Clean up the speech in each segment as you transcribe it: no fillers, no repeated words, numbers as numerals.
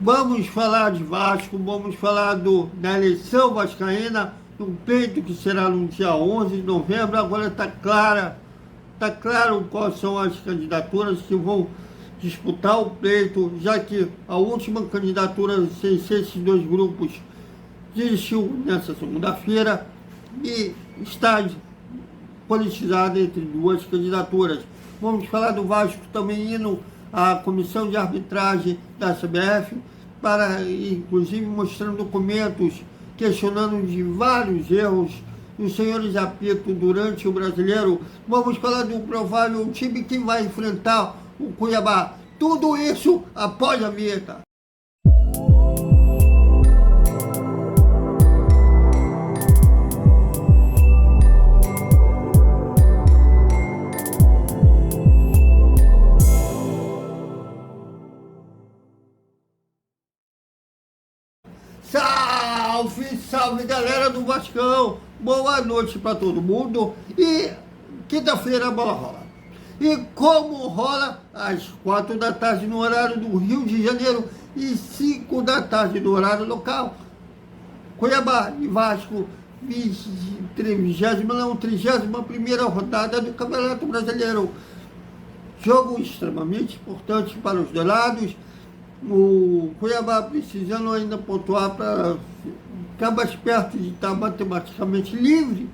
Vamos falar de Vasco, vamos falar da eleição vascaína, do pleito que será no dia 11 de novembro. Agora está claro quais são as candidaturas que vão disputar o pleito, já que a última candidatura sem ser esses dois grupos desistiu nessa segunda-feira e está politizada entre duas candidaturas. Vamos falar do Vasco também indo à comissão de arbitragem da CBF, para, inclusive, mostrando documentos questionando de vários erros dos senhores apito durante o Brasileiro. Vamos falar do provável time que vai enfrentar o Cuiabá. Tudo isso após a vinheta. Salve, salve galera do Vascão, boa noite para todo mundo. E quinta-feira a bola rola. E como rola? Às 4 da tarde no horário do Rio de Janeiro e 5 da tarde no horário local, Cuiabá e Vasco, 31ª rodada do Campeonato Brasileiro. Jogo extremamente importante para os dois lados. O Cuiabá precisando ainda pontuar para ficar mais perto de estar matematicamente livre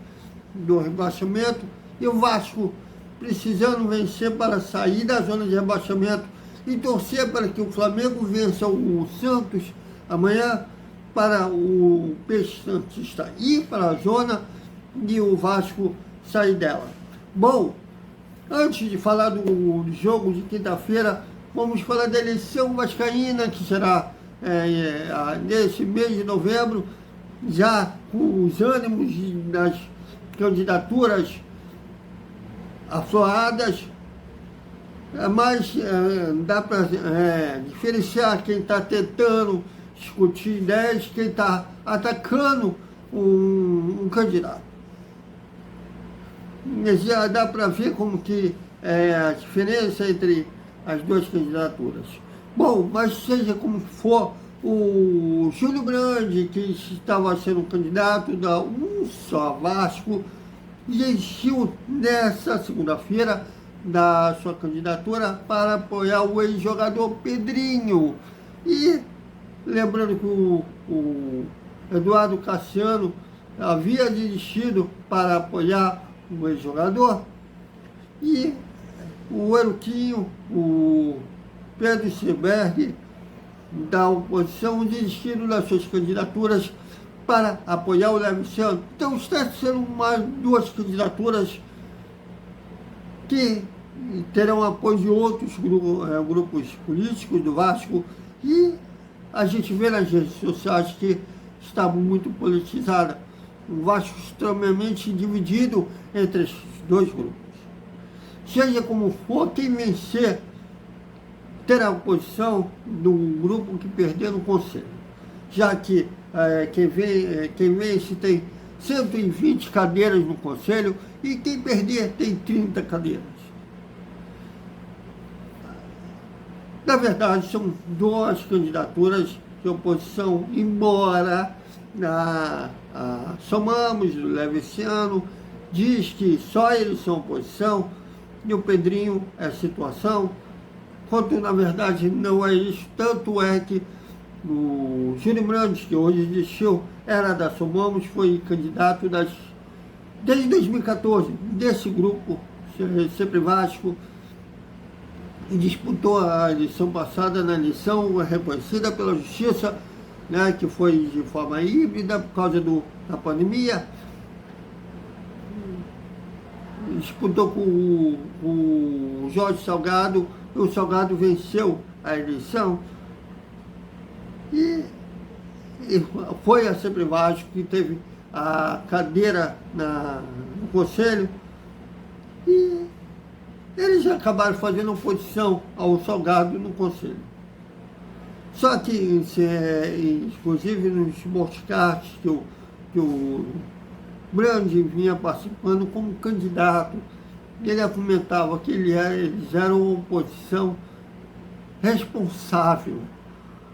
do rebaixamento, e o Vasco precisando vencer para sair da zona de rebaixamento e torcer para que o Flamengo vença o Santos amanhã, para o Peixe Santista ir para a zona e o Vasco sair dela. Bom, antes de falar do jogo de quinta-feira, vamos falar da eleição vascaína, que será nesse mês de novembro, já com os ânimos das candidaturas afloradas, mas dá para diferenciar quem está tentando discutir ideias, quem está atacando um candidato. Já dá para ver como que é a diferença entre as duas candidaturas. Bom, mas seja como for, o Júlio Brandi, que estava sendo candidato da Um Só Vasco, desistiu nessa segunda-feira da sua candidatura para apoiar o ex-jogador Pedrinho. E lembrando que o Eduardo Cassiano havia desistido para apoiar o ex-jogador, e o Eruquinho, o Pedro Seberg, da oposição, desistiram das suas candidaturas para apoiar o Luciano. Então está sendo duas candidaturas que terão apoio de outros grupos políticos do Vasco, e a gente vê nas redes sociais que está muito politizada. O Vasco extremamente dividido entre esses dois grupos. Seja como for, quem vencer terá a posição do grupo que perder no Conselho, já que quem vence tem 120 cadeiras no Conselho e quem perder tem 30 cadeiras. Na verdade, são duas candidaturas de oposição, embora Somamos, do Leviciano, diz que só eles são oposição, e o Pedrinho é situação, quanto na verdade não é isso. Tanto é que o Júlio Brandes, que hoje desistiu, era da Somamos, foi candidato desde 2014, desse grupo, Sempre Vasco, e disputou a eleição passada na eleição reconhecida pela Justiça, né, que foi de forma híbrida por causa da pandemia. Disputou com o Jorge Salgado, e o Salgado venceu a eleição, e foi a Sempre Vasco que teve a cadeira no Conselho, e eles acabaram fazendo oposição ao Salgado no Conselho. Só que, inclusive nos podcasts que o Brandi vinha participando como candidato, ele argumentava que eles eram uma oposição responsável,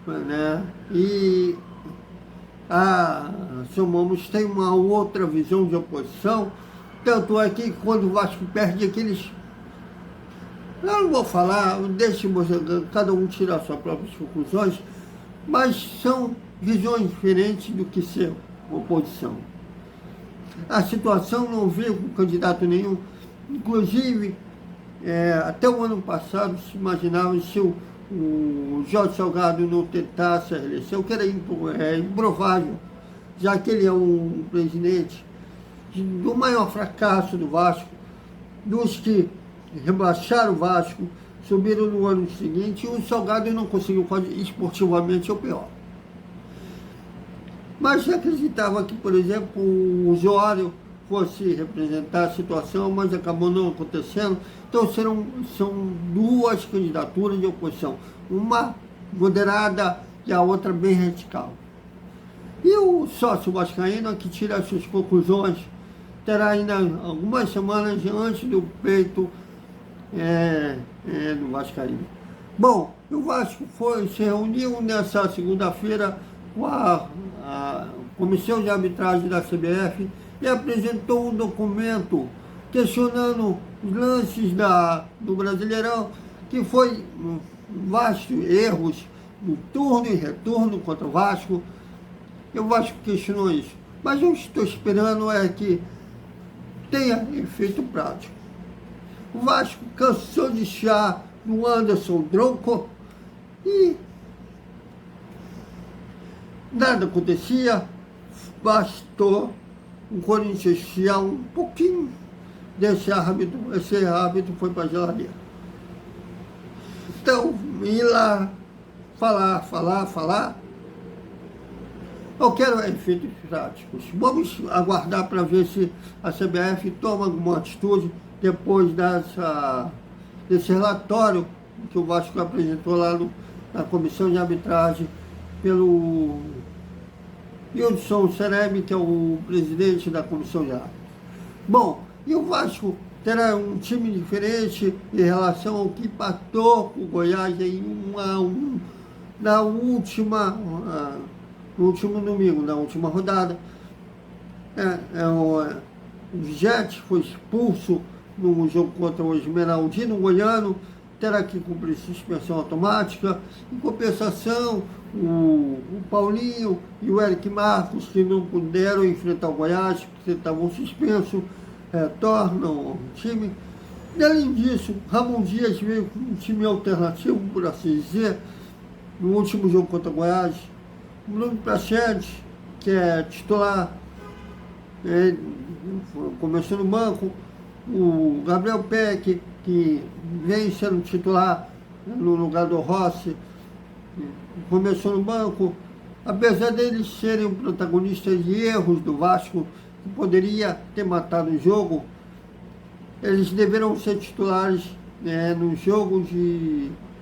né? E somamos tem uma outra visão de oposição, tanto é que quando o Vasco perde aqueles... Eu não vou falar, deixe cada um tirar suas próprias conclusões, mas são visões diferentes do que ser oposição. A situação não veio com candidato nenhum, inclusive até o ano passado se imaginava se o Jorge Salgado não tentasse a reeleição, que era improvável, já que ele é um presidente do maior fracasso do Vasco, dos que rebaixaram o Vasco, subiram no ano seguinte, e o Salgado não conseguiu fazer esportivamente o pior. Mas acreditava que, por exemplo, o Osório fosse representar a situação, mas acabou não acontecendo. Então são duas candidaturas de oposição, uma moderada e a outra bem radical. E o sócio vascaíno, que tira as suas conclusões, terá ainda algumas semanas antes do pleito do Vascaíno. Bom, o Vasco se reuniu nessa segunda-feira com a Comissão de Arbitragem da CBF e apresentou um documento questionando os lances do Brasileirão, que foi vastos erros no turno e retorno contra o Vasco. E o Vasco questionou isso. Mas eu estou esperando que tenha efeito prático. O Vasco cansou de chiar no Anderson Tronco e nada acontecia. Bastou o Corinthians chiar um pouquinho desse árbitro, esse árbitro foi para a geladeira. Então, ir lá, falar. Eu quero efeitos práticos. Vamos aguardar para ver se a CBF toma alguma atitude depois desse relatório que o Vasco apresentou lá na comissão de arbitragem pelo Hildson Ceremi, que é o presidente da comissão de árbitros. Bom, e o Vasco terá um time diferente em relação ao que empatou com o Goiás em 1-1 no último domingo, na última rodada. O Jet foi expulso no jogo contra o Esmeraldino Goiano, terá que cumprir suspensão automática. Em compensação, o Paulinho e o Eric Marcos, que não puderam enfrentar o Goiás, porque estavam suspensos, retornam ao time. E, além disso, Ramon Dias veio com um time alternativo, por assim dizer, no último jogo contra o Goiás. O Bruno Prachedes, que é titular, começou no banco. O Gabriel Peck, que vem sendo titular no lugar do Rossi, começou no banco. Apesar deles serem protagonistas de erros do Vasco, que poderia ter matado o jogo, eles deverão ser titulares no jogo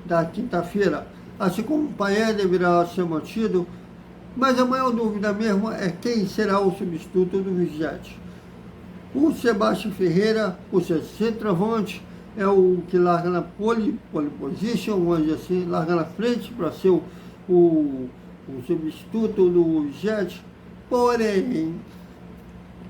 da quinta-feira. Assim como o Paé deverá ser mantido, mas a maior dúvida mesmo é quem será o substituto do Vigete. O Sebastião Ferreira, o seu centroavante, é o que larga na pole position, vamos dizer assim, larga na frente para ser o substituto do Vigete. Porém,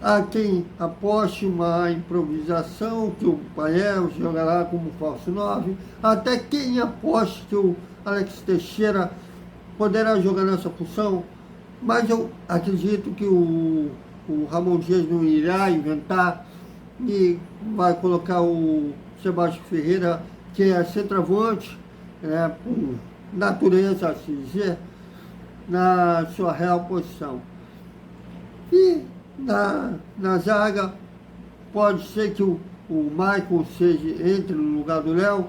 há quem aposte uma improvisação, que o Paé jogará como falso 9, até quem aposte que o Alex Teixeira poderá jogar nessa função, mas eu acredito que o Ramon Dias não irá inventar e vai colocar o Sebastião Ferreira, que é centroavante, por natureza, assim dizer, na sua real posição. E na zaga, pode ser que o Michael entre no lugar do Léo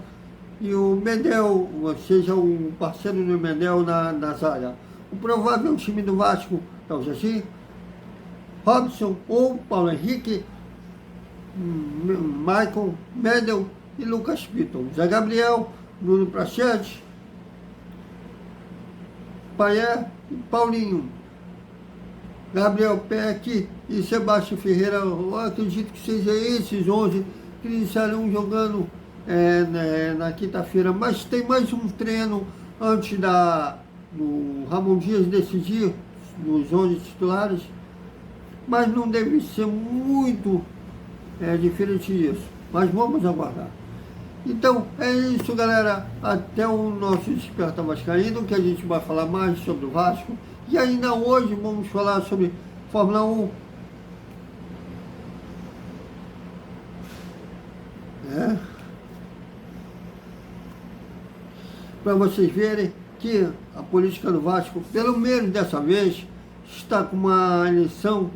e o Mendel seja o parceiro do Mendel na zaga. O provável time do Vasco é o Jaci, Robson ou Paulo Henrique, Michael, Mendel e Lucas Piton. Zé Gabriel, Bruno Prachedes, Paé e Paulinho. Gabriel Peck e Sebastião Ferreira, eu acredito que seja esses 11 que iniciarão jogando na quinta-feira, mas tem mais um treino antes do Ramon Dias decidir nos 11 titulares, mas não deve ser muito diferente disso. Mas vamos aguardar. Então, é isso, galera. Até o nosso Desperta Vascaíno, que a gente vai falar mais sobre o Vasco. E ainda hoje vamos falar sobre Fórmula 1. Para vocês verem que a política do Vasco, pelo menos dessa vez, está com uma eleição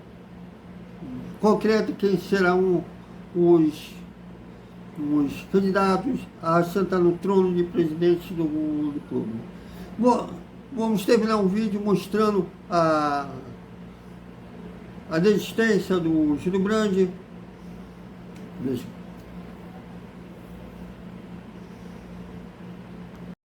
concreta, quem serão os candidatos a sentar no trono de presidente do clube. Bom, vamos terminar um vídeo mostrando a desistência do Júlio Brandt.